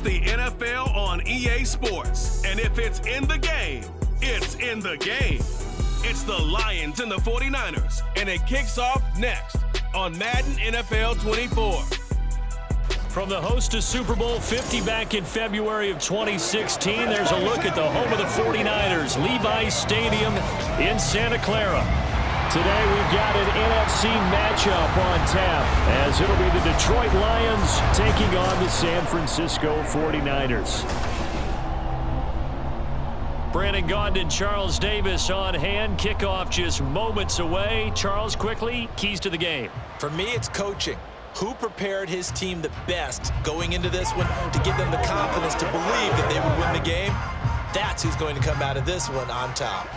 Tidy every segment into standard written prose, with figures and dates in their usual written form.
the NFL on EA Sports. And if it's in the game, it's in the game. It's the Lions and the 49ers, and it kicks off next on Madden NFL 24. From the host to Super Bowl 50 back in February of 2016, there's a look at the home of the 49ers, Levi's Stadium in Santa Clara. Today we've got an NFC matchup on tap, as it'll be the Detroit Lions taking on the San Francisco 49ers. Brandon Gaudin, Charles Davis on hand. Kickoff just moments away. Charles, quickly, keys to the game. For me, it's coaching. Who prepared his team the best going into this one to give them the confidence to believe that they would win the game? That's who's going to come out of this one on top.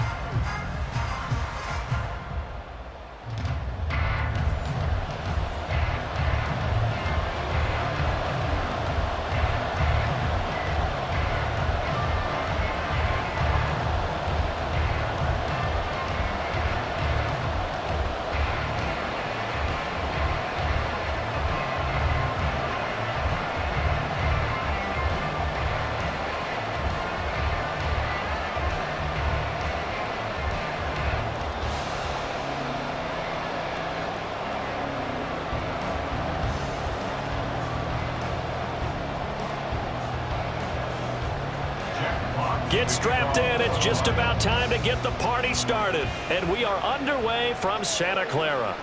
Get strapped in. It's just about time to get the party started. And we are underway from Santa Clara.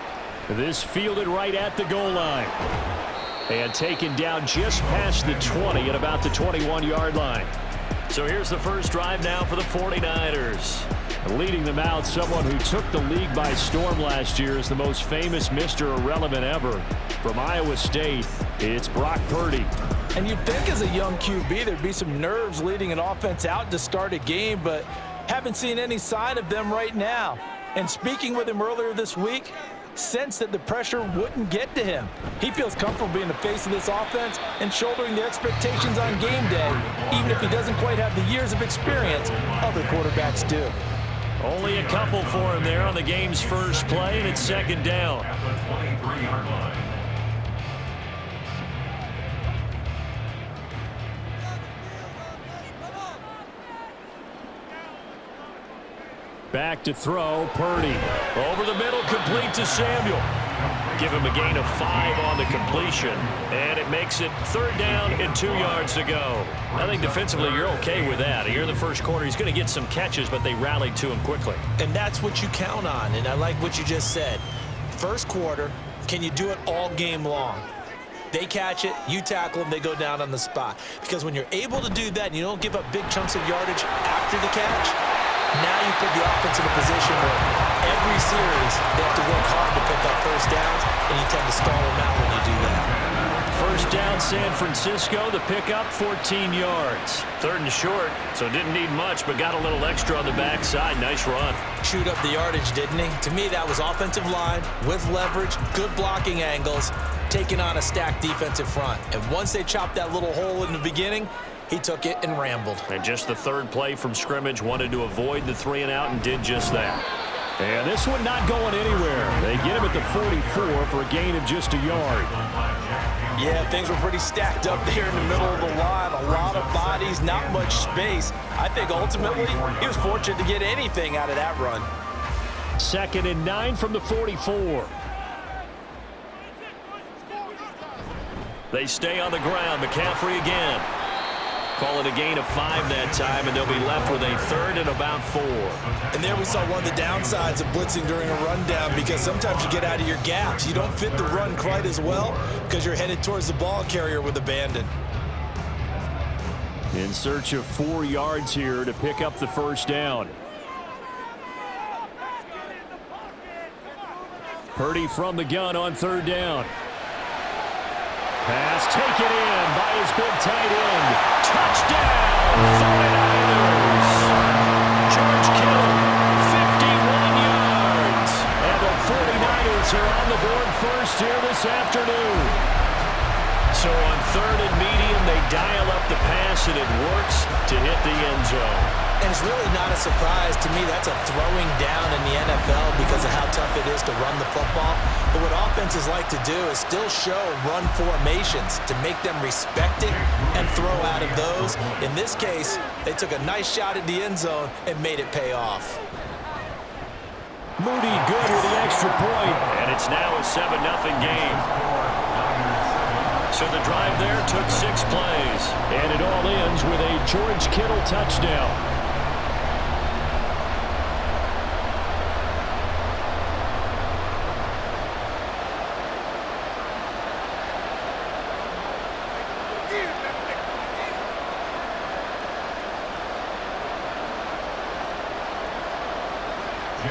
This fielded right at the goal line. And taken down just past the 20 at about the 21-yard line. So here's the first drive now for the 49ers. Leading them out, someone who took the league by storm last year is the most famous Mr. Irrelevant ever. From Iowa State, it's Brock Purdy. And you'd think as a young QB there'd be some nerves leading an offense out to start a game, but haven't seen any sign of them right now. And speaking with him earlier this week, sensed that the pressure wouldn't get to him. He feels comfortable being the face of this offense and shouldering the expectations on game day, even if he doesn't quite have the years of experience other quarterbacks do. Only a couple for him there on the game's first play, and it's second down. Back to throw, Purdy. Over the middle, complete to Samuel. Give him a gain of 5 on the completion, and it makes it third down and 2 yards to go. I think defensively you're okay with that. Here in the first quarter, he's going to get some catches, but they rallied to him quickly. And that's what you count on, and I like what you just said. First quarter, can you do it all game long? They catch it, you tackle them, they go down on the spot. Because when you're able to do that and you don't give up big chunks of yardage after the catch, now you put the offense in a position where every series they have to work hard to pick up first downs, and you tend to stall them out when you do that. First down, San Francisco. The pickup, 14 yards. Third and short, so didn't need much, but got a little extra on the backside. Nice run. Chewed up the yardage, didn't he? To me, that was offensive line with leverage, good blocking angles, taking on a stacked defensive front. And once they chopped that little hole in the beginning, he took it and rambled. And just the third play from scrimmage, wanted to avoid the 3 and out and did just that. And this one not going anywhere. They get him at the 44 for a gain of just a yard. Yeah, things were pretty stacked up there in the middle of the line. A lot of bodies, not much space. I think ultimately he was fortunate to get anything out of that run. 2nd and 9 from the 44. They stay on the ground. McCaffrey again. Call it a gain of 5 that time, and they'll be left with a third and about 4. And there we saw one of the downsides of blitzing during a rundown, because sometimes you get out of your gaps. You don't fit the run quite as well because you're headed towards the ball carrier with abandon. In search of 4 yards here to pick up the first down. Purdy from the gun on third down. Pass taken in by his big tight end. Touchdown, 49ers. George Kittle, 51 yards. And the 49ers are on the board first here this afternoon. So on third and medium, they dial up the pass, and it works to hit the end zone. And it's really not a surprise to me. That's a throwing down in the NFL because of how tough it is to run the football. But what offenses like to do is still show run formations to make them respect it and throw out of those. In this case, they took a nice shot at the end zone and made it pay off. Moody good with the extra point, and it's now a 7-0 game. So the drive there took 6 plays, and it all ends with a George Kittle touchdown.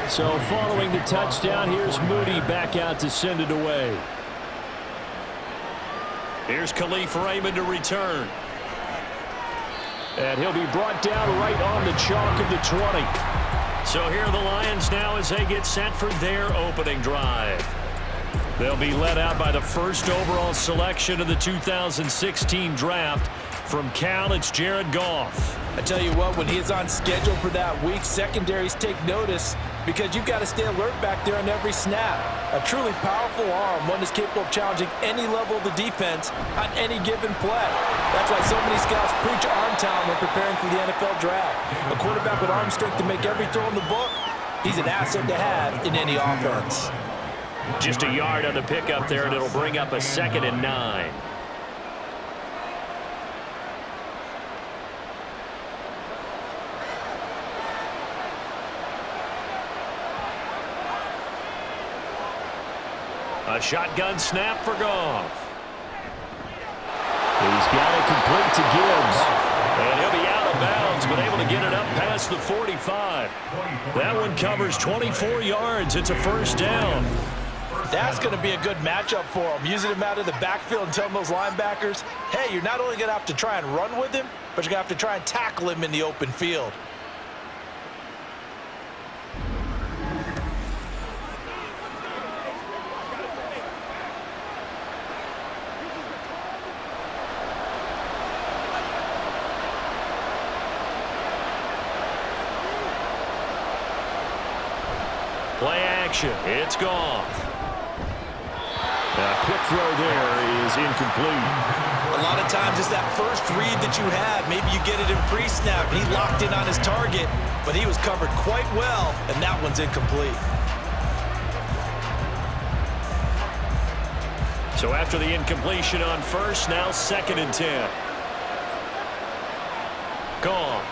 So following the touchdown, here's Moody back out to send it away. Here's Khalif Raymond to return. And he'll be brought down right on the chalk of the 20. So here are the Lions now as they get set for their opening drive. They'll be led out by the first overall selection of the 2016 draft. From Cal, it's Jared Goff. I tell you what, when he is on schedule for that week, secondaries take notice because you've got to stay alert back there on every snap. A truly powerful arm, one that's capable of challenging any level of the defense on any given play. That's why so many scouts preach arm talent when preparing for the NFL draft. A quarterback with arm strength to make every throw in the book, he's an asset to have in any offense. Just a yard on the pickup there, and it'll bring up a 2nd and 9. A shotgun snap for Goff. He's got it complete to Gibbs. And he'll be out of bounds, but able to get it up past the 45. That one covers 24 yards. It's a first down. That's going to be a good matchup for him. Using him out of the backfield and telling those linebackers, hey, you're not only going to have to try and run with him, but you're going to have to try and tackle him in the open field. Play action. It's Goff. A quick throw there is incomplete. A lot of times it's that first read that you have. Maybe you get it in pre-snap, and he locked in on his target, but he was covered quite well, and that one's incomplete. So after the incompletion on first, now 2nd and 10. Goff.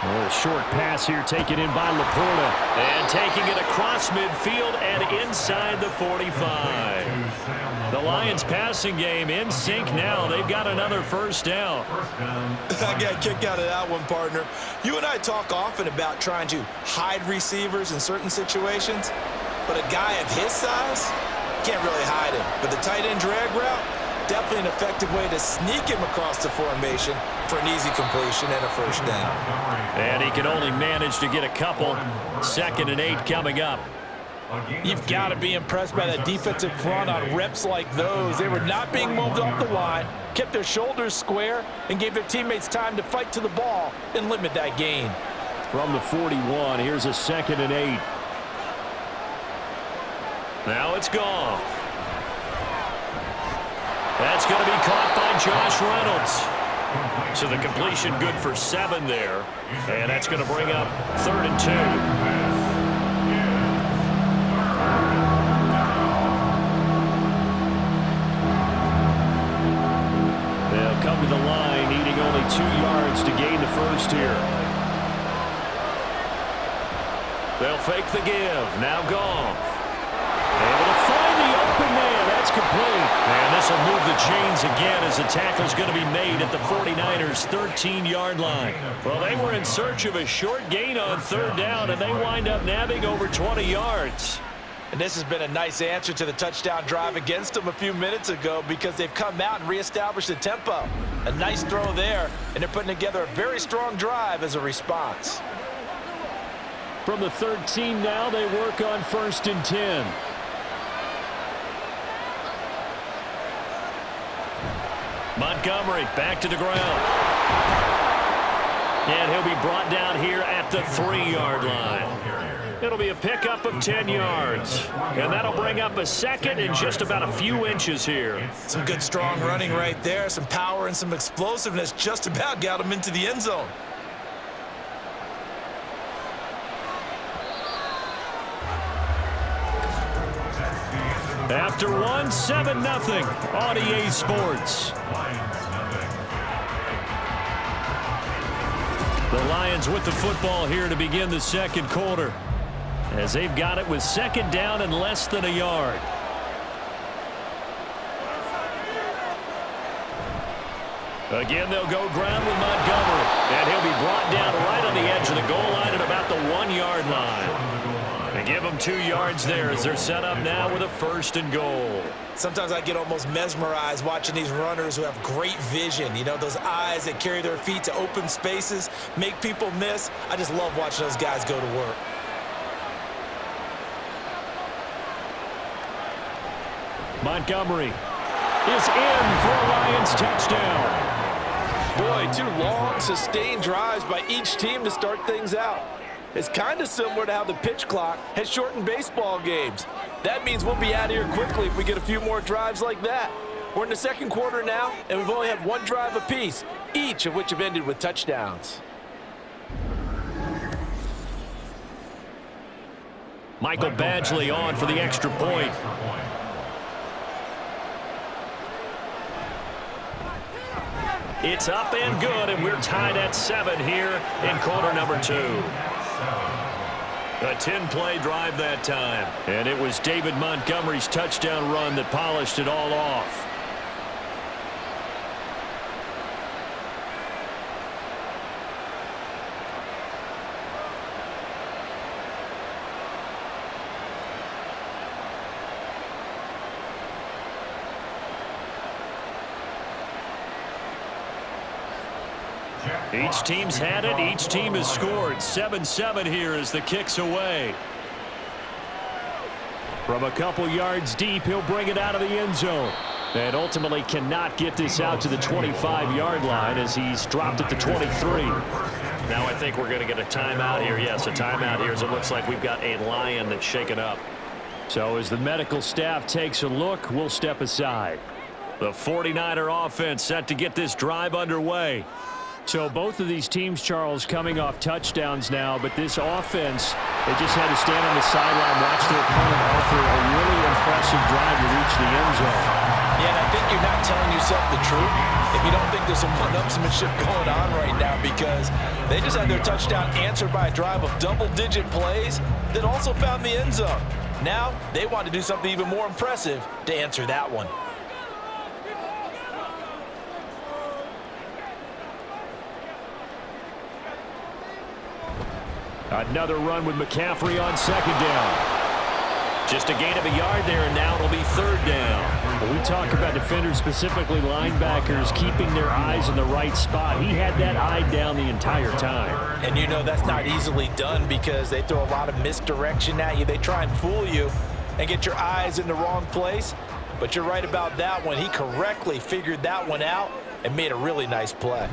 A short pass here taken in by Laporta. And taking it across midfield and inside the 45. The Lions passing game in sync now. They've got another first down. I got a kick out of that one, partner. You and I talk often about trying to hide receivers in certain situations, but a guy of his size, can't really hide him. But the tight end drag route, definitely an effective way to sneak him across the formation for an easy completion and a first down. And he can only manage to get a couple. 2nd and 8 coming up. You've got to be impressed by that defensive front on reps like those. They were not being moved off the line, kept their shoulders square, and gave their teammates time to fight to the ball and limit that gain. From the 41, here's a 2nd and 8. Now it's Goff. That's going to be caught by Josh Reynolds. So the completion good for 7 there. And that's going to bring up 3rd and 2. They'll come to the line, needing only 2 yards to gain the first here. They'll fake the give. Now Goff. Able to find the open man. That's complete. And this will move the chains again as the tackle's going to be made at the 49ers' 13-yard line. Well, they were in search of a short gain on 3rd down, and they wind up nabbing over 20 yards. And this has been a nice answer to the touchdown drive against them a few minutes ago because they've come out and reestablished the tempo. A nice throw there, and they're putting together a very strong drive as a response. From the 13 now, they work on 1st and 10. Montgomery back to the ground. And he'll be brought down here at the 3-yard line. It'll be a pickup of 10 yards. And that'll bring up a second and just about a few inches here. Some good strong running right there. Some power and some explosiveness just about got him into the end zone. After 7-0 on EA Sports. The Lions with the football here to begin the second quarter, as they've got it with second down and less than a yard. Again, they'll go ground with Montgomery, and he'll be brought down right on the edge of the goal line at about the 1-yard line. They give them 2 yards there as they're set up now with a 1st and goal. Sometimes I get almost mesmerized watching these runners who have great vision. You know, those eyes that carry their feet to open spaces, make people miss. I just love watching those guys go to work. Montgomery is in for a Lions touchdown. Boy, 2 long, sustained drives by each team to start things out. It's kind of similar to how the pitch clock has shortened baseball games. That means we'll be out of here quickly if we get a few more drives like that. We're in the second quarter now, and we've only had 1 drive apiece, each of which have ended with touchdowns. Michael Badgley on for the extra point. It's up and good, and we're tied at 7 here in quarter number 2. A 10-play drive that time. And it was David Montgomery's touchdown run that polished it all off. Each team's had it. Each team has scored. 7-7 here as the kick's away. From a couple yards deep, he'll bring it out of the end zone. And ultimately cannot get this out to the 25-yard line as he's dropped at the 23. Now I think we're going to get a timeout here. Yes, a timeout here as it looks like we've got a Lion that's shaken up. So as the medical staff takes a look, we'll step aside. The 49er offense set to get this drive underway. So both of these teams, Charles, coming off touchdowns now, but this offense, they just had to stand on the sideline, watch their opponent offer a really impressive drive to reach the end zone. Yeah, and I think you're not telling yourself the truth if you don't think there's some one-upsmanship going on right now, because they just had their touchdown answered by a drive of double-digit plays that also found the end zone. Now they want to do something even more impressive to answer that one. Another run with McCaffrey on second down. Just a gain of a yard there, and now it'll be 3rd down. When we talk about defenders, specifically linebackers, keeping their eyes in the right spot, he had that eye down the entire time. And you know that's not easily done because they throw a lot of misdirection at you. They try and fool you and get your eyes in the wrong place. But you're right about that one. He correctly figured that one out and made a really nice play.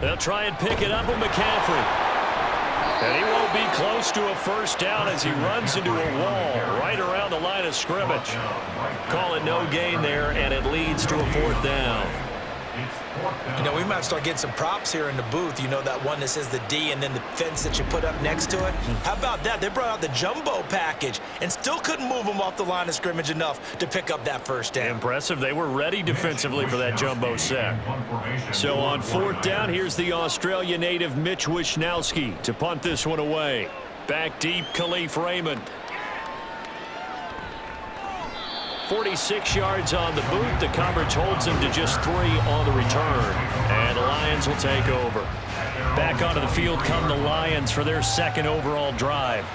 They'll try and pick it up with McCaffrey. And he won't be close to a 1st down as he runs into a wall right around the line of scrimmage. Call it no gain there, and it leads to a 4th down. You know, we might start getting some props here in the booth. You know, that one that says the D and then the fence that you put up next to it? How about that? They brought out the jumbo package and still couldn't move them off the line of scrimmage enough to pick up that 1st down. Impressive. They were ready defensively for that jumbo set. So on 4th down, here's the Australia native Mitch Wishnowsky to punt this one away. Back deep, Khalif Raymond. 46 yards on the boot. The coverage holds him to just 3 on the return. And the Lions will take over. Back onto the field come the Lions for their 2nd overall drive.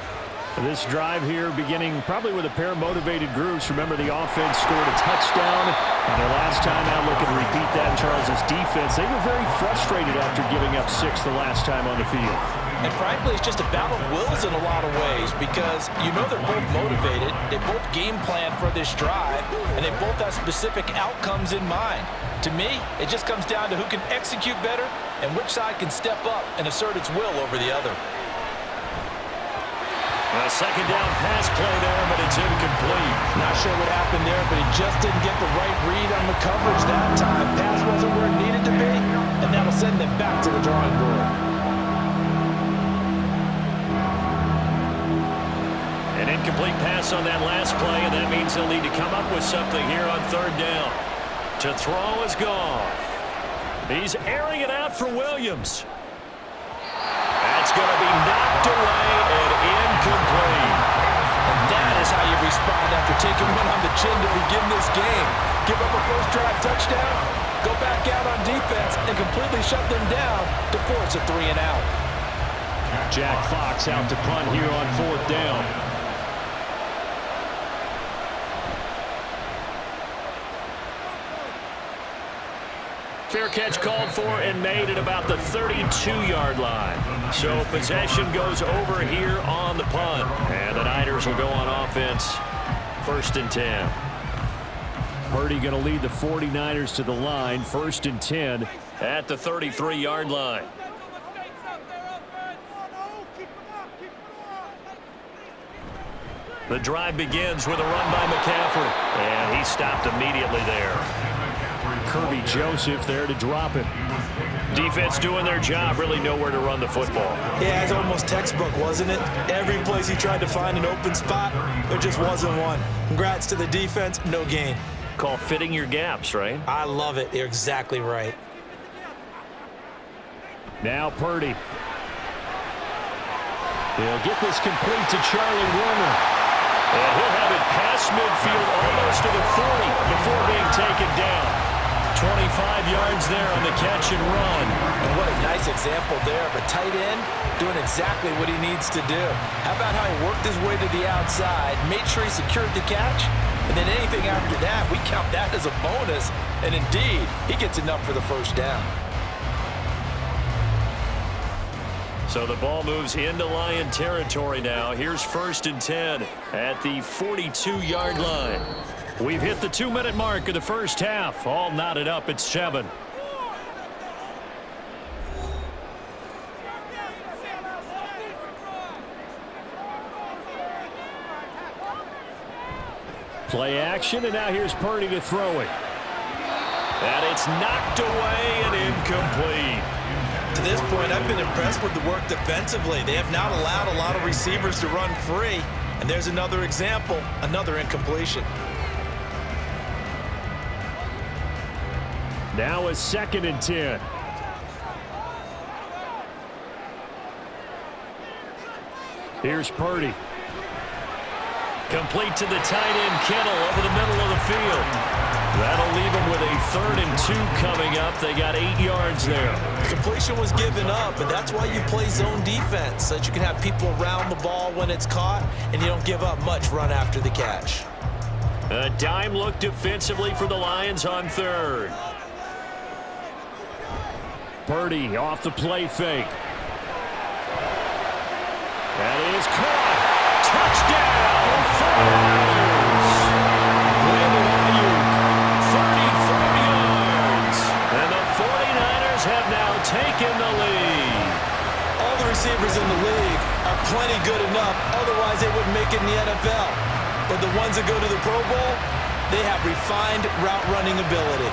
This drive here beginning probably with a pair of motivated groups. Remember, the offense scored a touchdown. And their last time out, looking to repeat that in Charles's defense. They were very frustrated after giving up 6 the last time on the field. And frankly, it's just a battle of wills in a lot of ways because you know they're both motivated, they both game plan for this drive, and they both have specific outcomes in mind. To me, it just comes down to who can execute better and which side can step up and assert its will over the other. A second down pass play there, but it's incomplete. Not sure what happened there, but he just didn't get the right read on the coverage that time. Pass wasn't where it needed to be, and that'll send them back to the drawing board. An incomplete pass on that last play, and that means they'll need to come up with something here on third down. To throw is Goff. He's airing it out for Williams. That's going to be knocked away and incomplete. And that is how you respond after taking one on the chin to begin this game. Give up a first drive touchdown, go back out on defense, and completely shut them down to force a 3-and-out. Jack Fox out to punt here on fourth down. Fair catch called for and made at about the 32-yard line. So possession goes over here on the punt. And the Niners will go on offense, 1st and 10. Purdy going to lead the 49ers to the line, 1st and 10 at the 33-yard line. The drive begins with a run by McCaffrey. And he stopped immediately there. Kirby Joseph there to drop it. Defense doing their job, really know where to run the football. Yeah, it's almost textbook, wasn't it? Every place he tried to find an open spot, there just wasn't one. Congrats to the defense, no gain. Call fitting your gaps, right? I love it. You're exactly right. Now Purdy. He'll get this complete to Charlie Warner. And he'll have it past midfield almost to the 40 before being taken down. 25 yards there on the catch and run. And what a nice example there of a tight end doing exactly what he needs to do. How about how he worked his way to the outside, made sure he secured the catch, and then anything after that, we count that as a bonus. And indeed, he gets enough for the first down. So the ball moves into Lion territory now. Here's 1st and 10 at the 42-yard line. We've hit the 2-minute mark of the first half. All knotted up at 7. Play action, and now here's Purdy to throw it. And it's knocked away and incomplete. To this point, I've been impressed with the work defensively. They have not allowed a lot of receivers to run free. And there's another example, another incompletion. Now a 2nd and 10. Here's Purdy. Complete to the tight end, Kittle, over the middle of the field. That'll leave them with a 3rd and 2 coming up. They got 8 yards there. Completion was given up, but that's why you play zone defense, so that you can have people around the ball when it's caught, and you don't give up much run after the catch. A dime look defensively for the Lions on 3rd. Purdy off the play fake. That is caught. Touchdown, 49ers. Brandon Ayuk, 34 yards. And the 49ers have now taken the lead. All the receivers in the league are plenty good enough, otherwise they wouldn't make it in the NFL. But the ones that go to the Pro Bowl, they have refined route running ability.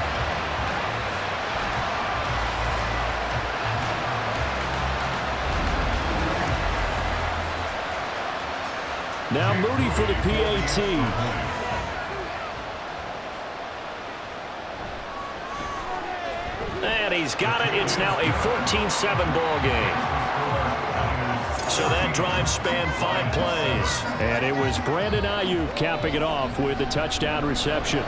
Now Moody for the PAT. And he's got it. It's now a 14-7 ball game. So that drive spanned 5 plays. And it was Brandon Ayuk capping it off with a touchdown reception.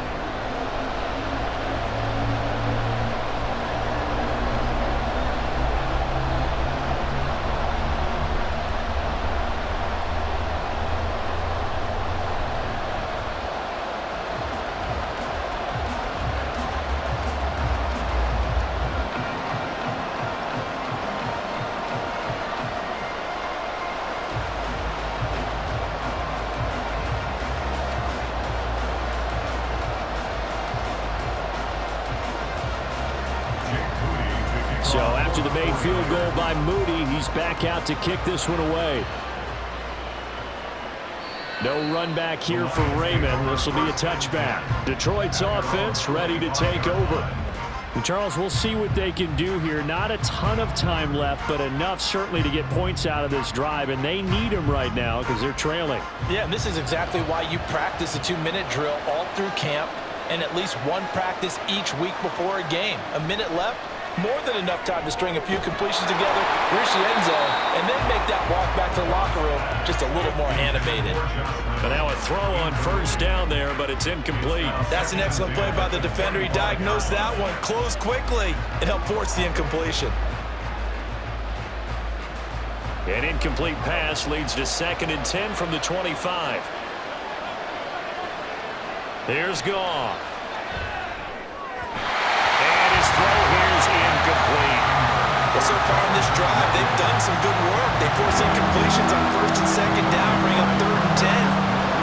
After the made field goal by Moody, he's back out to kick this one away. No run back here for Raymond. This will be a touchback. Detroit's offense ready to take over. And Charles, we'll see what they can do here. Not a ton of time left, but enough certainly to get points out of this drive, and they need them right now because they're trailing. Yeah, and this is exactly why you practice a 2-minute drill all through camp and at least one practice each week before a game. A minute left, more than enough time to string a few completions together, reach the end zone, and then make that walk back to the locker room just a little more animated. But now a throw on first down there, but it's incomplete. That's an excellent play by the defender. He diagnosed that one, closed quickly, and helped force the incompletion. An incomplete pass leads to 2nd and 10 from the 25. Here's Goff. And his throw here is incomplete. Well, so far in this drive, they've done some good work. They force incompletions on 1st and 2nd down, bring up 3rd and 10.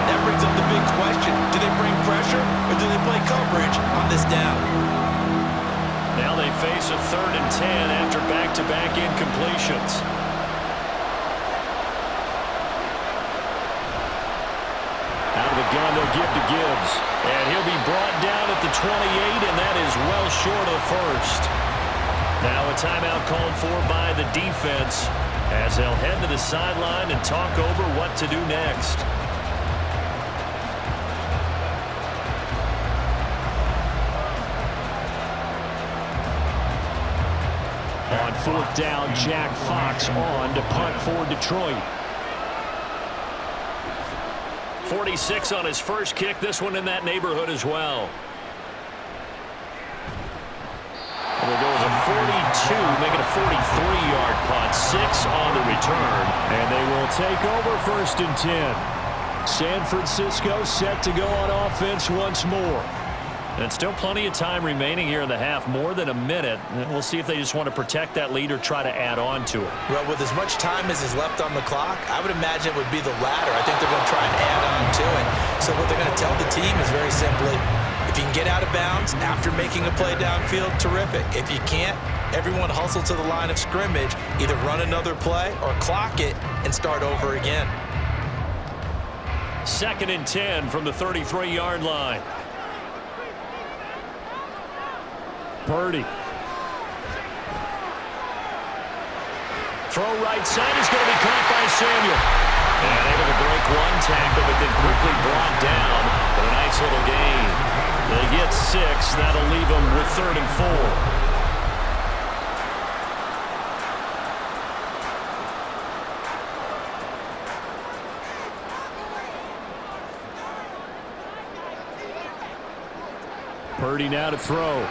That brings up the big question. Do they bring pressure or do they play coverage on this down? Now they face a 3rd and 10 after back-to-back incompletions. Out of the gun, they'll give to Gibbs. And he'll be brought down at the 28, and that is well short of the first. Now a timeout called for by the defense as they'll head to the sideline and talk over what to do next. On 4th down, Jack Fox on to punt for Detroit. 46 on his first kick. This one in that neighborhood as well. And they'll go with a 42, make it a 43-yard punt. 6 on the return. And they will take over 1st and 10. San Francisco set to go on offense once more. And still plenty of time remaining here in the half, more than a minute. And we'll see if they just want to protect that lead or try to add on to it. Well, with as much time as is left on the clock, I would imagine it would be the latter. I think they're going to try and add on to it. So what they're going to tell the team is very simply, if you can get out of bounds after making a play downfield, terrific. If you can't, everyone hustle to the line of scrimmage, either run another play or clock it and start over again. 2nd and 10 from the 33-yard line. Purdy. Throw right side is going to be caught by Samuel. And able to break one tackle, but then quickly brought down. But a nice little gain. They get 6. That'll leave them with 3rd and 4. Purdy now to throw.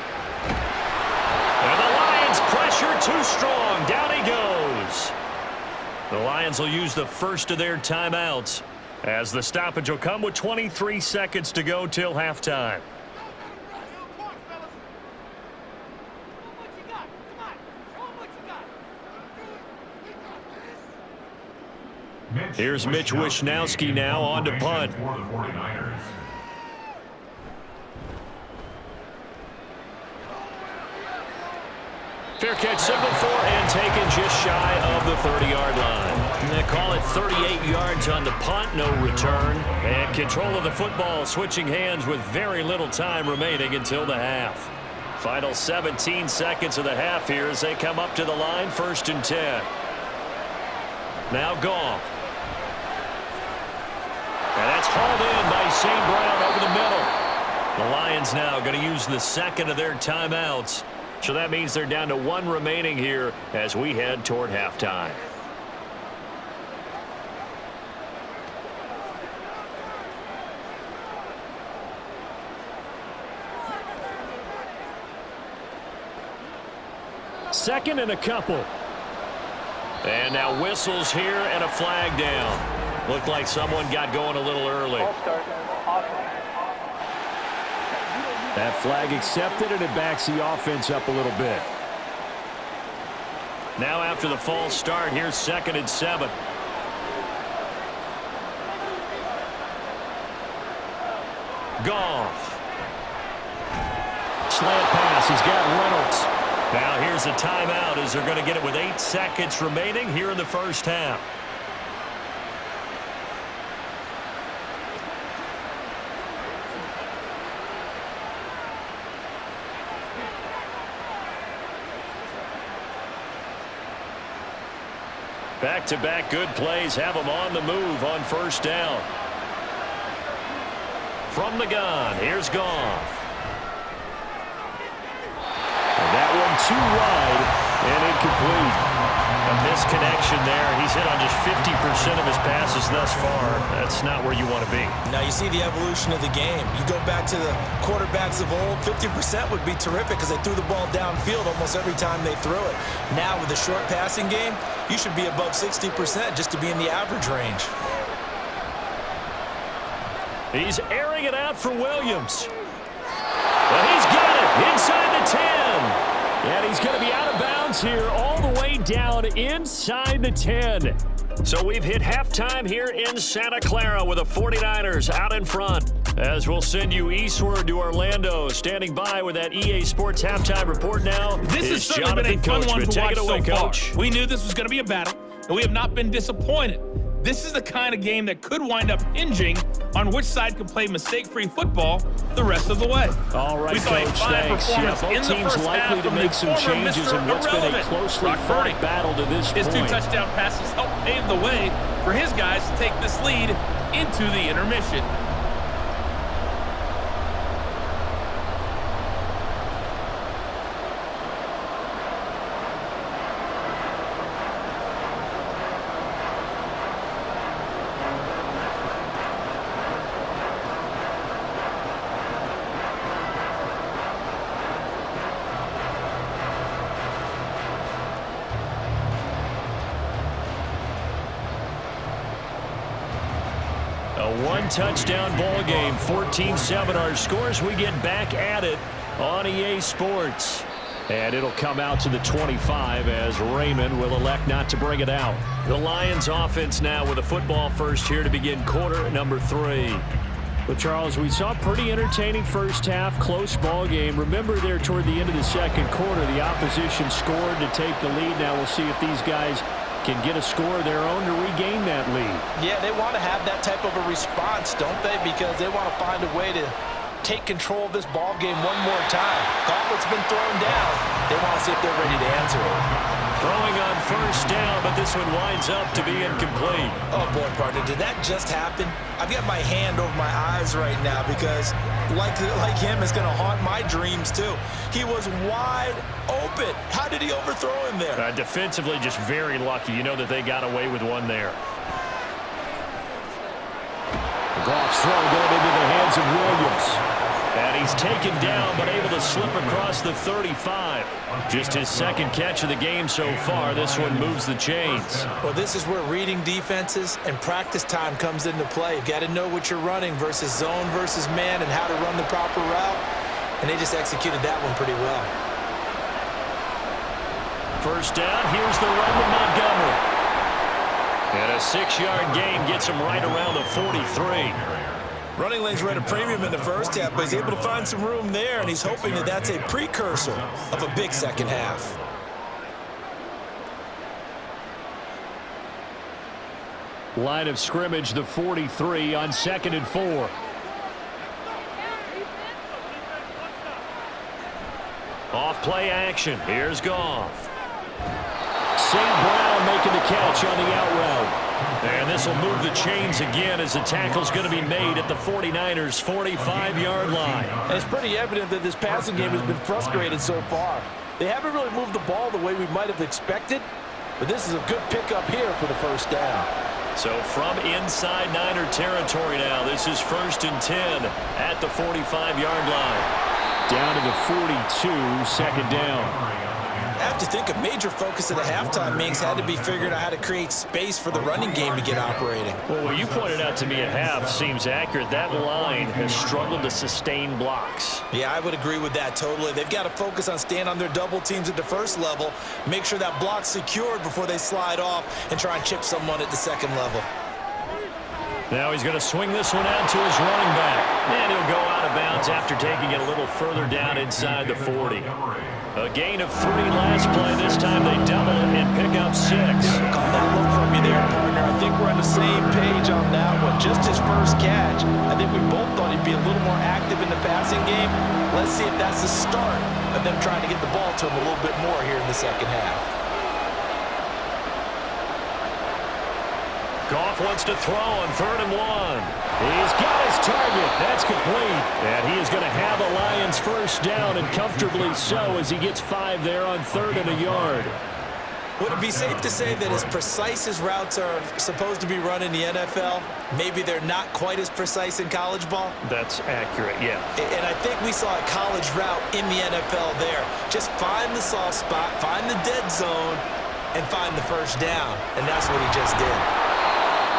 And the Lions pressure too strong. Down he goes. The Lions will use the first of their timeouts as the stoppage will come with 23 seconds to go till halftime. Here's Mitch Wishnowsky now on to punt. Fair catch signaled for and taken just shy of the 30-yard line. And they call it 38 yards on the punt, no return. And control of the football switching hands with very little time remaining until the half. Final 17 seconds of the half here as they come up to the line, 1st and 10. Now Goff. And that's hauled in by St. Brown over the middle. The Lions now going to use the second of their timeouts. So that means they're down to 1 remaining here as we head toward halftime. Second and a couple. And now whistles here and a flag down. Looked like someone got going a little early. That flag accepted, and it backs the offense up a little bit. Now after the false start, here's 2nd and 7. Goff. Slant pass. He's got Reynolds. Now here's calls a timeout as they're going to get it with 8 seconds remaining here in the first half. Back-to-back good plays have them on the move on first down. From the gun, here's Goff. And that one too wide and incomplete. A misconnection there. He's hit on just 50% of his passes thus far. That's not where you want to be. Now you see the evolution of the game. You go back to the quarterbacks of old, 50% would be terrific because they threw the ball downfield almost every time they threw it. Now with the short passing game, you should be above 60% just to be in the average range. He's airing it out for Williams. And he's got it inside the 10. And he's going to be out of bounds here all the way down inside the 10. So we've hit halftime here in Santa Clara with the 49ers out in front. As we'll send you eastward to Orlando. Standing by with that EA Sports halftime report now. This has certainly been a fun one to watch so far. We knew this was going to be a battle, and we have not been disappointed. This is the kind of game that could wind up hinging on which side can play mistake-free football the rest of the way. All right, Coach, thanks. Yeah, both teams likely to make some changes in what's been a closely fought battle to this point. His 2 touchdown passes helped pave the way for his guys to take this lead into the intermission. One-touchdown ball game, 14-7 our scores. We get back at it on EA Sports. And it'll come out to the 25 as Raymond will elect not to bring it out. The Lions offense now with a football first here to begin quarter number 3. But, Charles, we saw a pretty entertaining first half, close ball game. Remember there toward the end of the second quarter, the opposition scored to take the lead. Now we'll see if these guys can get a score of their own to regain that lead. Yeah, they want to have that type of a response, don't they? Because they want to find a way to take control of this ball game one more time. Gauntlet's been thrown down. They want to see if they're ready to answer it. Throwing on first down, but this one winds up to be incomplete. Oh, boy, partner, did that just happen? I've got my hand over my eyes right now because, like him, it's going to haunt my dreams, too. He was wide open. How did he overthrow him there? Defensively, just very lucky. You know that they got away with one there. Goff's throw going into the hands of Williams. And he's taken down, but able to slip across the 35. Just his second catch of the game so far. This one moves the chains. Well, this is where reading defenses and practice time comes into play. You've got to know what you're running versus zone versus man and how to run the proper route. And they just executed that one pretty well. First down, here's the run to Montgomery. And a 6-yard gain gets him right around the 43. Running lanes were at a premium in the first half, but he's able to find some room there, and he's hoping that that's a precursor of a big second half. Line of scrimmage, the 43 on 2nd and 4. Off play action. Here's Goff. St. Brown making the catch on the out route. And this will move the chains again as the tackle's going to be made at the 49ers' 45-yard line. And it's pretty evident that this passing game has been frustrated so far. They haven't really moved the ball the way we might have expected, but this is a good pickup here for the first down. So from inside Niner territory now, this is 1st and 10 at the 45-yard line. Down to the 42, second down. I have to think a major focus of the halftime meetings had to be figuring out how to create space for the running game to get operating. Well, what you pointed out to me at half seems accurate. That line has struggled to sustain blocks. Yeah, I would agree with that totally. They've got to focus on staying on their double teams at the first level, make sure that block's secured before they slide off and try and chip someone at the second level. Now he's going to swing this one out to his running back. And he'll go out of bounds after taking it a little further down inside the 40. A gain of 3 last play. This time they double it and pick up 6. Call that look from you there, partner. I think we're on the same page on that one. Just his first catch. I think we both thought he'd be a little more active in the passing game. Let's see if that's the start of them trying to get the ball to him a little bit more here in the second half. Goff wants to throw on 3rd and 1. He's got his target. That's complete. And he is going to have a Lions first down, and comfortably so, as he gets 5 there on 3rd and a yard. Would it be safe to say that as precise as routes are supposed to be run in the NFL, maybe they're not quite as precise in college ball? That's accurate, yeah. And I think we saw a college route in the NFL there. Just find the soft spot, find the dead zone, and find the first down. And that's what he just did.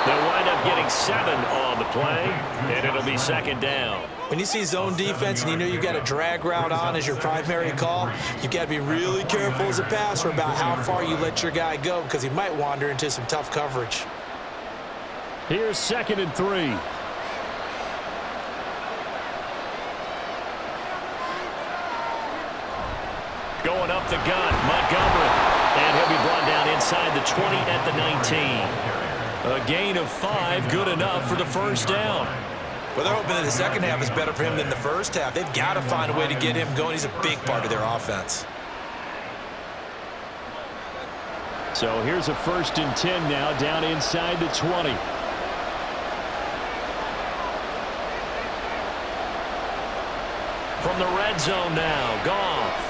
They'll wind up getting 7 on the play, and it'll be 2nd down. When you see zone defense and you know you've got a drag route on as your primary call, you've got to be really careful as a passer about how far you let your guy go, because he might wander into some tough coverage. Here's 2nd and 3. Going up the gut, Montgomery. And he'll be brought down inside the 20 at the 19. A gain of 5, good enough for the first down. Well, they're hoping that the second half is better for him than the first half. They've got to find a way to get him going. He's a big part of their offense. So here's a 1st and 10 now, down inside the 20. From the red zone now, Goff.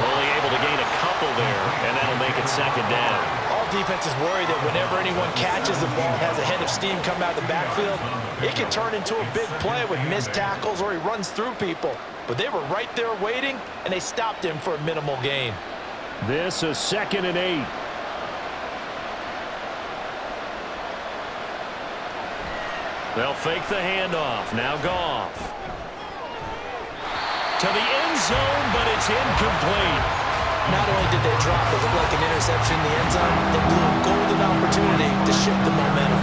Only able to gain a couple there, and that'll make it 2nd down. All defenses worry that whenever anyone catches the ball and has a head of steam come out of the backfield, it can turn into a big play with missed tackles or he runs through people. But they were right there waiting, and they stopped him for a minimal gain. This is 2nd and 8. They'll fake the handoff. Now Goff. To the end zone, but it's incomplete. Not only did they drop what looked like an interception in the end zone, they blew a golden opportunity to shift the momentum.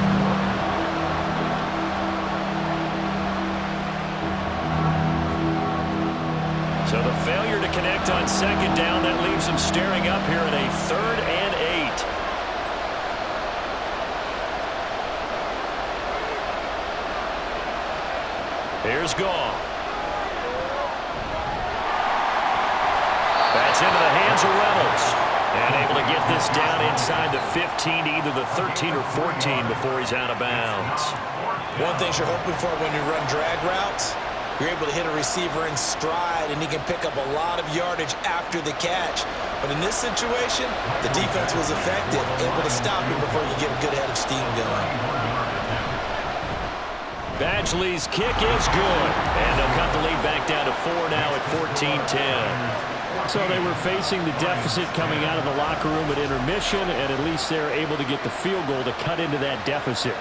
So the failure to connect on 2nd down, that leaves them staring up here at a 3rd and 8. Here's Goff. That's into the hands of Reynolds. And able to get this down inside the 15 to either the 13 or 14 before he's out of bounds. One thing you're hoping for when you run drag routes, you're able to hit a receiver in stride, and he can pick up a lot of yardage after the catch. But in this situation, the defense was effective, able to stop him before you get a good head of steam going. Badgley's kick is good. And they'll cut the lead back down to 4 now at 14-10. So they were facing the deficit coming out of the locker room at intermission, and at least they're able to get the field goal to cut into that deficit.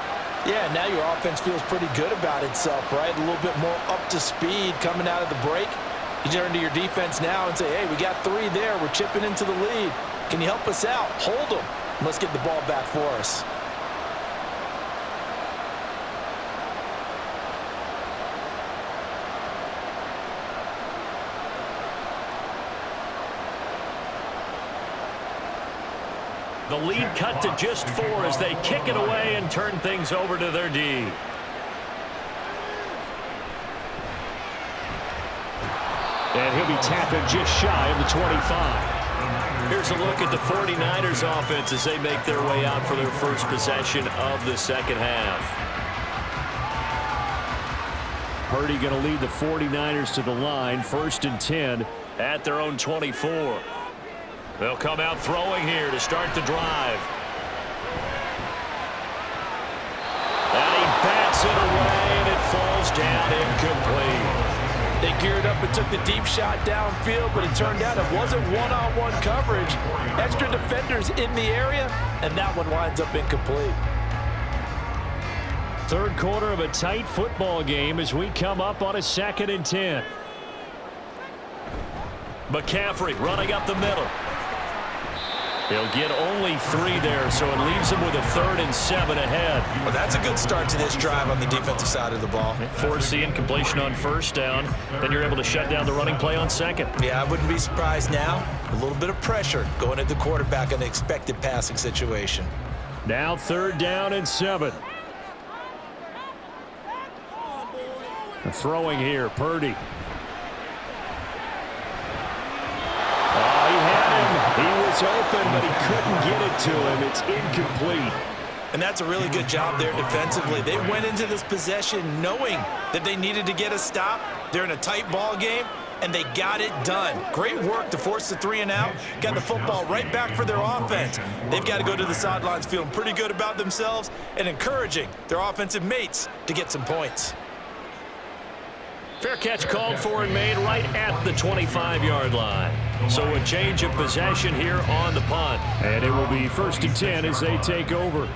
Yeah, now your offense feels pretty good about itself, right? A little bit more up to speed coming out of the break. You turn to your defense now and say, hey, we got 3 there. We're chipping into the lead. Can you help us out? Hold them. Let's get the ball back for us. The lead cut to just 4 as they kick it away and turn things over to their D. And he'll be tapping just shy of the 25. Here's a look at the 49ers offense as they make their way out for their first possession of the second half. Purdy going to lead the 49ers to the line, 1st and 10 at their own 24. They'll come out throwing here to start the drive. And he bats it away, and it falls down incomplete. They geared up and took the deep shot downfield, but it turned out it wasn't one-on-one coverage. Extra defenders in the area, and that one winds up incomplete. Third quarter of a tight football game as we come up on a 2nd and 10. McCaffrey running up the middle. They'll get only 3 there, so it leaves them with a 3rd and 7 ahead. Well, that's a good start to this drive on the defensive side of the ball. Forcing completion on 1st down. Then you're able to shut down the running play on 2nd. Yeah, I wouldn't be surprised now. A little bit of pressure going at the quarterback in the expected passing situation. Now 3rd down and 7. Throwing here, Purdy. He was open, but he couldn't get it to him. It's incomplete. And that's a really good job there defensively. They went into this possession knowing that they needed to get a stop. They're in a tight ball game, and they got it done. Great work to force the 3 and out. Got the football right back for their offense. They've got to go to the sidelines feeling pretty good about themselves and encouraging their offensive mates to get some points. Fair catch called for and made right at the 25-yard line. So a change of possession here on the punt. And it will be 1st and 10 as they take over.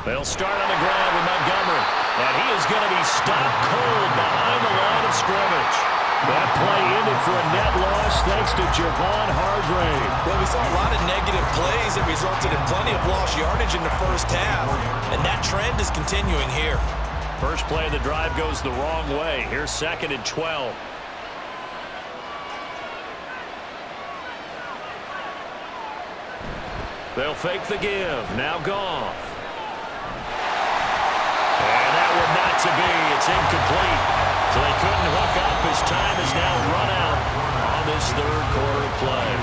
They'll start on the ground with Montgomery. And he is going to be stopped cold behind the line of scrimmage. That play ended for a net loss thanks to Javon Hargrave. Well, we saw a lot of negative plays that resulted in plenty of lost yardage in the first half, and that trend is continuing here. First play of the drive goes the wrong way. Here's 2nd and 12. They'll fake the give. Now Goff. And that one not to be. It's incomplete. So they couldn't hook up. His time is now run out on this 3rd quarter play.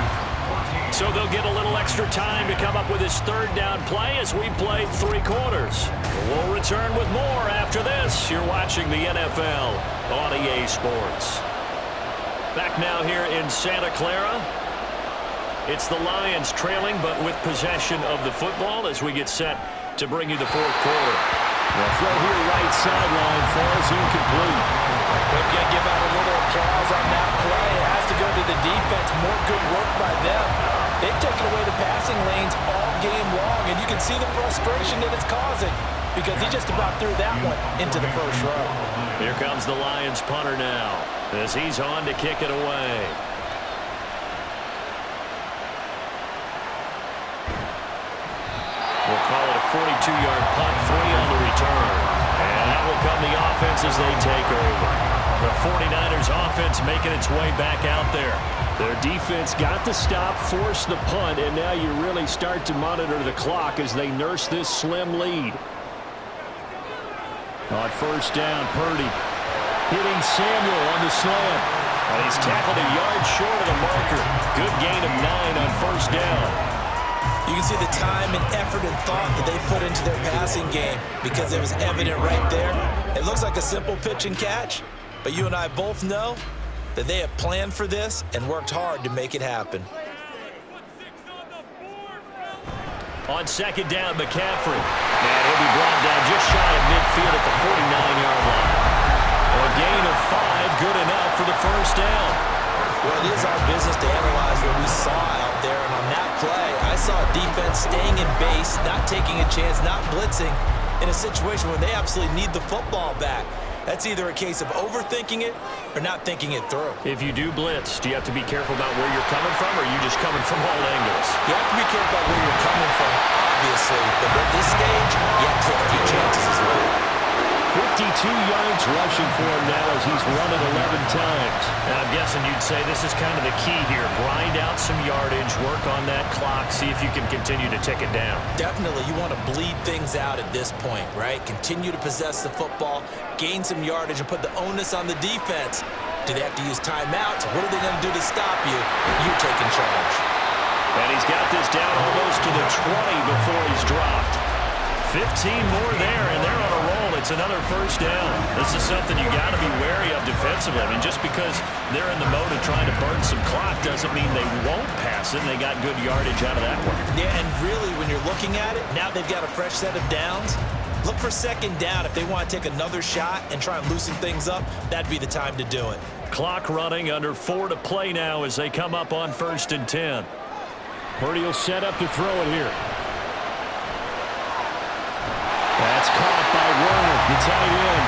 So they'll get a little extra time to come up with his 3rd down play as we played 3 quarters. We'll return with more after this. You're watching the NFL on EA Sports. Back now here in Santa Clara. It's the Lions trailing, but with possession of the football as we get set to bring you the 4th quarter. The throw here right sideline falls incomplete. We've got to give out a little applause on that play. It has to go to the defense. More good work by them. They've taken away the passing lanes all game long, and you can see the frustration that it's causing because he just about threw that one into the first row. Here comes the Lions punter now as he's on to kick it away. We'll call it a 42-yard punt, 3 on the return. And that will come the offense as they take over. The 49ers offense making its way back out there. Their defense got the stop, forced the punt, and now you really start to monitor the clock as they nurse this slim lead. On 1st down, Purdy hitting Samuel on the slant. And he's tackled a yard short of the marker. Good gain of 9 on 1st down. You can see the time and effort and thought that they put into their passing game because it was evident right there. It looks like a simple pitch and catch, but you and I both know that they have planned for this and worked hard to make it happen. On 2nd down, McCaffrey. And he'll be brought down just shy of midfield at the 49-yard line. A gain of 5, good enough for the 1st down. Well, it is our business to analyze what we saw out there, and on that play, I saw a defense staying in base, not taking a chance, not blitzing, in a situation where they absolutely need the football back. That's either a case of overthinking it or not thinking it through. If you do blitz, do you have to be careful about where you're coming from, or are you just coming from all angles? You have to be careful about where you're coming from, obviously, but at this stage, you have to take a few chances as well. 52 yards rushing for him now as he's run it 11 times. And I'm guessing you'd say this is kind of the key here. Grind out some yardage, work on that clock, see if you can continue to tick it down. Definitely, you want to bleed things out at this point, right? Continue to possess the football, gain some yardage, and put the onus on the defense. Do they have to use timeouts? What are they going to do to stop you? You're taking charge. And he's got this down almost to the 20 before he's dropped. 15 more there, and they're on a roll. It's another 1st down. This is something you got to be wary of defensively. I mean, just because they're in the mode of trying to burn some clock doesn't mean they won't pass it. They got good yardage out of that one. Yeah, and really, when you're looking at it, now they've got a fresh set of downs. Look for 2nd down. If they want to take another shot and try and loosen things up, that'd be the time to do it. Clock running, under 4 to play now as they come up on 1st and 10. Purdy will set up to throw it here. That's caught by Werner, the tight end.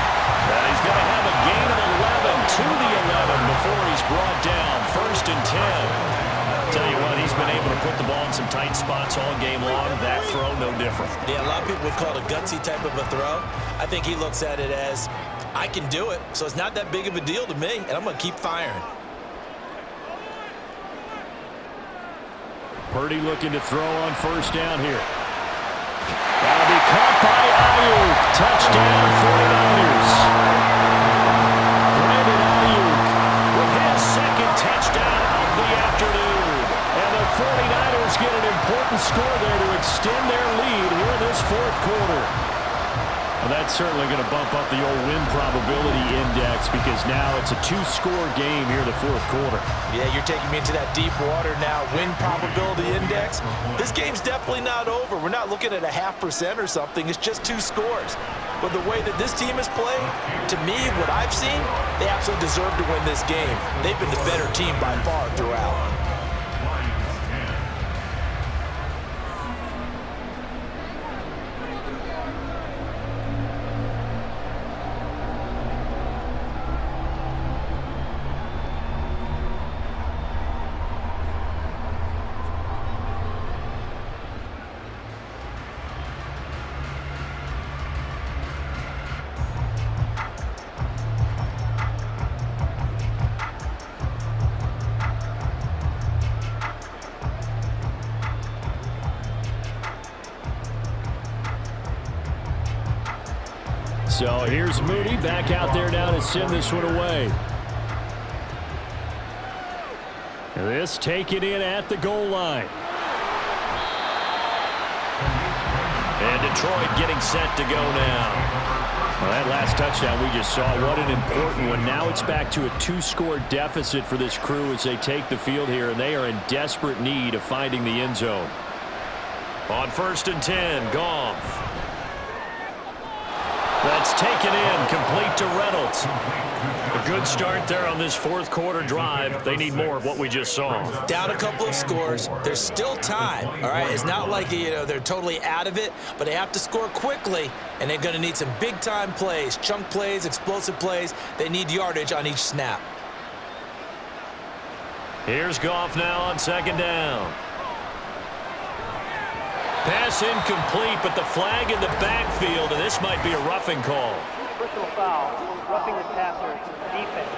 tight spots all game long. That throw, no different. Yeah, a lot of people would call it a gutsy type of a throw. I think he looks at it as, I can do it, so it's not that big of a deal to me, and I'm going to keep firing. Purdy looking to throw on first down here. That'll be caught by Ayuk. Touchdown, 49ers. Brandon Ayuk with his second touchdown of the afternoon. And the 49ers get an important score there to extend their lead here in this fourth quarter. Well, that's certainly going to bump up the old win probability index because now it's a two-score game here in the fourth quarter. Yeah, you're taking me into that deep water now. Win probability index. This game's definitely not over. We're not looking at a 0.5% or something. It's just 2 scores. But the way that this team is playing, to me, what I've seen, they absolutely deserve to win this game. They've been the better team by far throughout. So here's Moody back out there now to send this one away. This taken in at the goal line. And Detroit getting set to go now. Well, that last touchdown we just saw, what an important one. Now it's back to a 2-score deficit for this crew as they take the field here, and they are in desperate need of finding the end zone. On 1st and 10, Goff. That's taken in, complete to Reynolds. A good start there on this fourth quarter drive. They need more of what we just saw. Down a couple of scores. There's still time, all right? It's not like, they're totally out of it, but they have to score quickly, and they're going to need some big-time plays, chunk plays, explosive plays. They need yardage on each snap. Here's Goff now on 2nd down. Pass incomplete, but the flag in the backfield, and this might be a roughing call. Personal foul, roughing the passer, defense.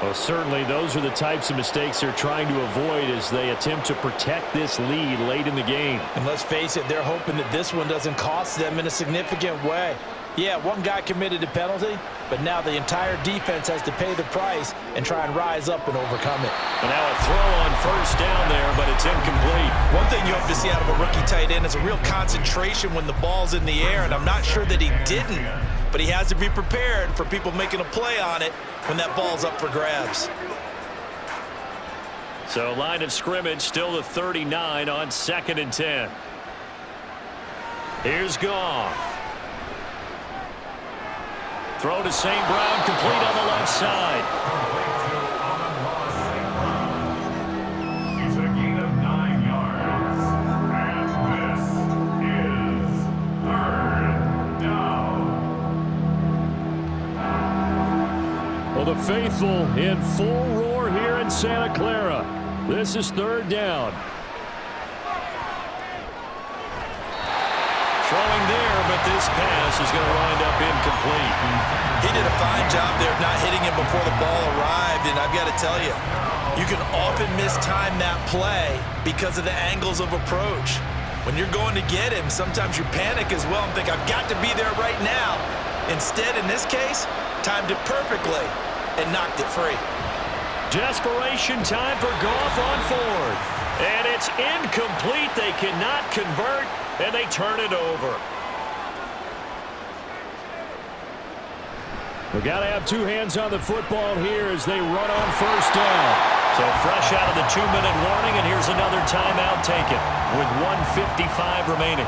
Well, certainly those are the types of mistakes they're trying to avoid as they attempt to protect this lead late in the game. And let's face it, they're hoping that this one doesn't cost them in a significant way. Yeah, one guy committed a penalty, but now the entire defense has to pay the price and try and rise up and overcome it. And now a throw on first down there, but it's incomplete. One thing you have to see out of a rookie tight end is a real concentration when the ball's in the air, and I'm not sure that he didn't, but he has to be prepared for people making a play on it when that ball's up for grabs. So line of scrimmage still the 39 on 2nd and 10. Here's Goff. Throw to St. Brown, complete on the left side. It's a gain of 9 yards. And this is 3rd down. Well, the faithful in full roar here in Santa Clara. This is 3rd down. Throwing there, but this pass is going to wind up incomplete. He did a fine job there of not hitting him before the ball arrived, and I've got to tell you, you can often mistime that play because of the angles of approach. When you're going to get him, sometimes you panic as well and think, I've got to be there right now. Instead, in this case, timed it perfectly and knocked it free. Desperation time for Goff on 4th. And it's incomplete. They cannot convert, and they turn it over. We've got to have 2 hands on the football here as they run on first down. So fresh out of the 2-minute warning, and here's another timeout taken with 1:55 remaining.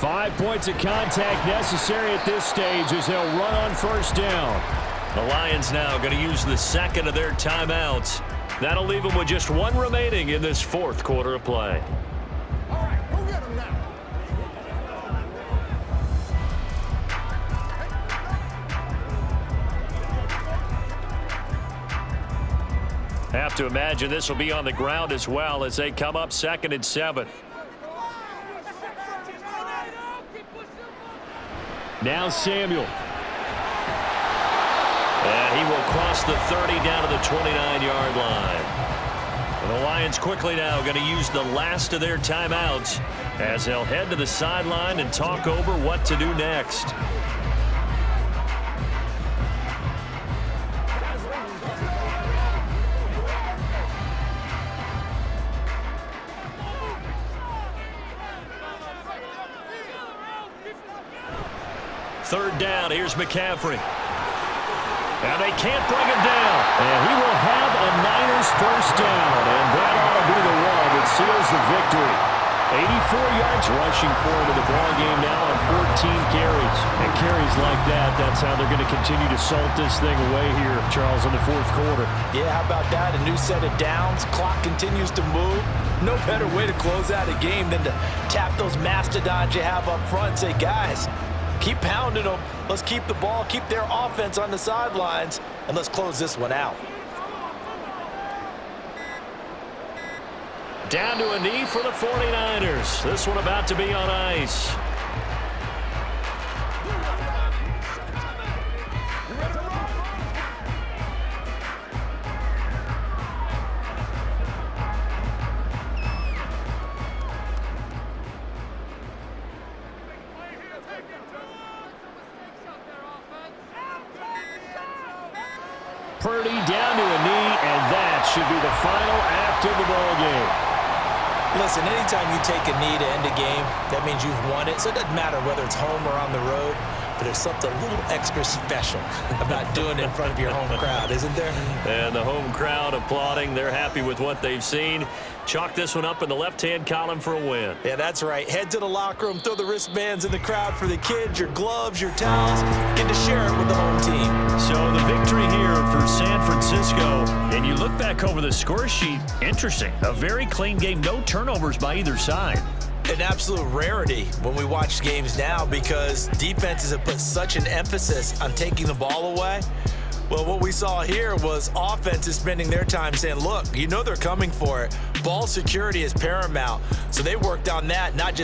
5 points of contact necessary at this stage as they'll run on first down. The Lions now going to use the second of their timeouts. That'll leave them with just one remaining in this fourth quarter of play. All right, go get them now. Have to imagine this will be on the ground as well as they come up 2nd and 7. Now Samuel. And he will cross the 30 down to the 29-yard line. And the Lions quickly now going to use the last of their timeouts as they'll head to the sideline and talk over what to do next. Third down, here's McCaffrey. And they can't bring him down. And he will have a Niners first down. And that ought to be the one that seals the victory. 84 yards rushing forward to the ball game now on 14 carries. And carries like that, that's how they're going to continue to salt this thing away here, Charles, in the fourth quarter. Yeah, how about that? A new set of downs. Clock continues to move. No better way to close out a game than to tap those mastodons you have up front and say, guys, keep pounding them. Let's keep the ball, keep their offense on the sidelines, and let's close this one out. Down to a knee for the 49ers. This one about to be on ice. Purdy down to a knee, and that should be the final act of the ball game. Listen, anytime you take a knee to end a game, that means you've won it. So it doesn't matter whether it's home or on the road, but there's something a little extra special about doing it in front of your home crowd, isn't there? And the home crowd applauding. They're happy with what they've seen. Chalk this one up in the left-hand column for a win. Yeah, that's right. Head to the locker room, throw the wristbands in the crowd for the kids, your gloves, your towels. Get to share it with the home team. So the victory here for San Francisco. And you look back over the score sheet, interesting. A very clean game, no turnovers by either side. An absolute rarity when we watch games now because defenses have put such an emphasis on taking the ball away. Well, what we saw here was offenses spending their time saying, look, you know they're coming for it. Ball security is paramount. So they worked on that, not just